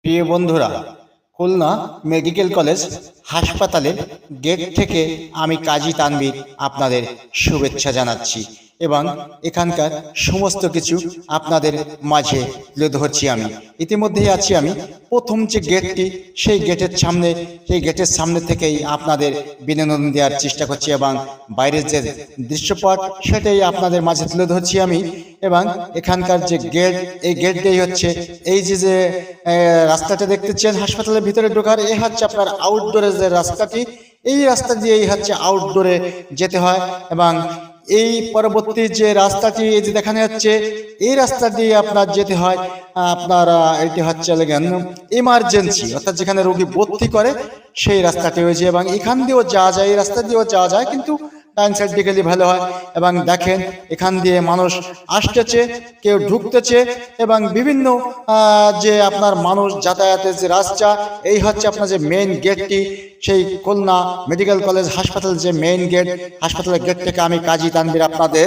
প্রিয় বন্ধুরা, Khulna medical college হাসপাতালের গেট থেকে আমি কাজী তানভীর আপনাদের শুভেচ্ছা জানাচ্ছি এবং এখানকার সমস্ত কিছু আপনাদের মাঝে তুলে ধরছি। আমি ইতিমধ্যেই আছি আমি প্রথম যে গেটটি, সেই গেটের সামনে থেকেই আপনাদের বিনোদন দেওয়ার চেষ্টা করছি এবং বাইরের যে দৃশ্যপট সেটাই আপনাদের মাঝে তুলে ধরছি আমি। এবং এখানকার যে গেট, এই গেটটাই হচ্ছে এই যে রাস্তাটা দেখতেছেন হাসপাতালের ভিতরে ঢোকার, এই হচ্ছে আপনার আউটডোরের যে রাস্তাটি। এই রাস্তা দিয়েই হচ্ছে আউটডোরে যেতে হয় এবং এই পরবর্তী যে রাস্তাটি এই যে দেখানো যাচ্ছে, এই রাস্তা দিয়ে আপনার যেতে হয় আপনার এটি হচ্ছে ইমার্জেন্সি, অর্থাৎ যেখানে রোগী ভর্তি করে সেই রাস্তাটি হয়েছে এবং এখান দিয়েও যাওয়া যায়, এই রাস্তা দিয়েও যাওয়া যায়, কিন্তু ডান সাইড দিয়ে গেলে ভালো হয়। এবং দেখেন এখান দিয়ে মানুষ আসতেছে, কেউ ঢুকতেছে এবং বিভিন্ন যে আপনার মানুষ যাতায়াতের যে রাস্তা, এই হচ্ছে আপনার যে মেইন গেটটি, সেই খুলনা মেডিকেল কলেজ হাসপাতাল যে মেইন গেট, হাসপাতালের গেট থেকে আমি কাজী তানভীর আপনাদের